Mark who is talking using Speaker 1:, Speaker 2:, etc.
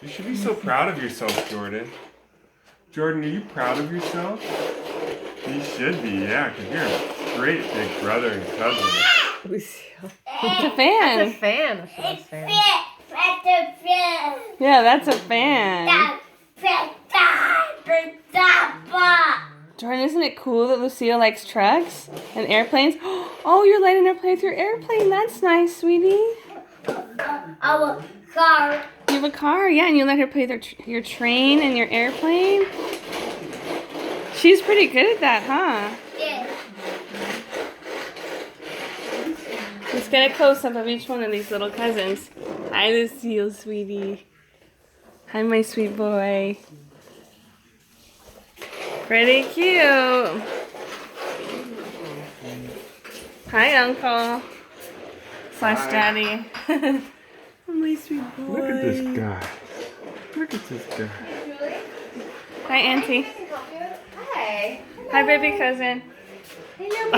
Speaker 1: You should be so proud of yourself, Jordan. Jordan, are you proud of yourself? You should be, yeah, because you're a great big brother and cousin.
Speaker 2: Lucille.
Speaker 3: It's a fan.
Speaker 2: That's a fan. That's a fan.
Speaker 3: Yeah, that's a fan. Jordan, isn't it cool that Lucille likes trucks and airplanes? Oh, you're letting her play with your airplane. That's nice, sweetie.
Speaker 4: Our car.
Speaker 3: You have a car, yeah, and you let her play your train and your airplane? She's pretty good at that, huh?
Speaker 4: Yeah.
Speaker 3: Let's get a close-up of each one of these little cousins. Hi, Lucille, sweetie. Hi, my sweet boy. Pretty cute. Hi, Uncle. Slash Daddy. Oh, my sweet boy.
Speaker 1: Look at this guy. Look at this guy.
Speaker 3: Hi, Auntie.
Speaker 4: Hi.
Speaker 3: Hi, baby cousin.
Speaker 4: Hello,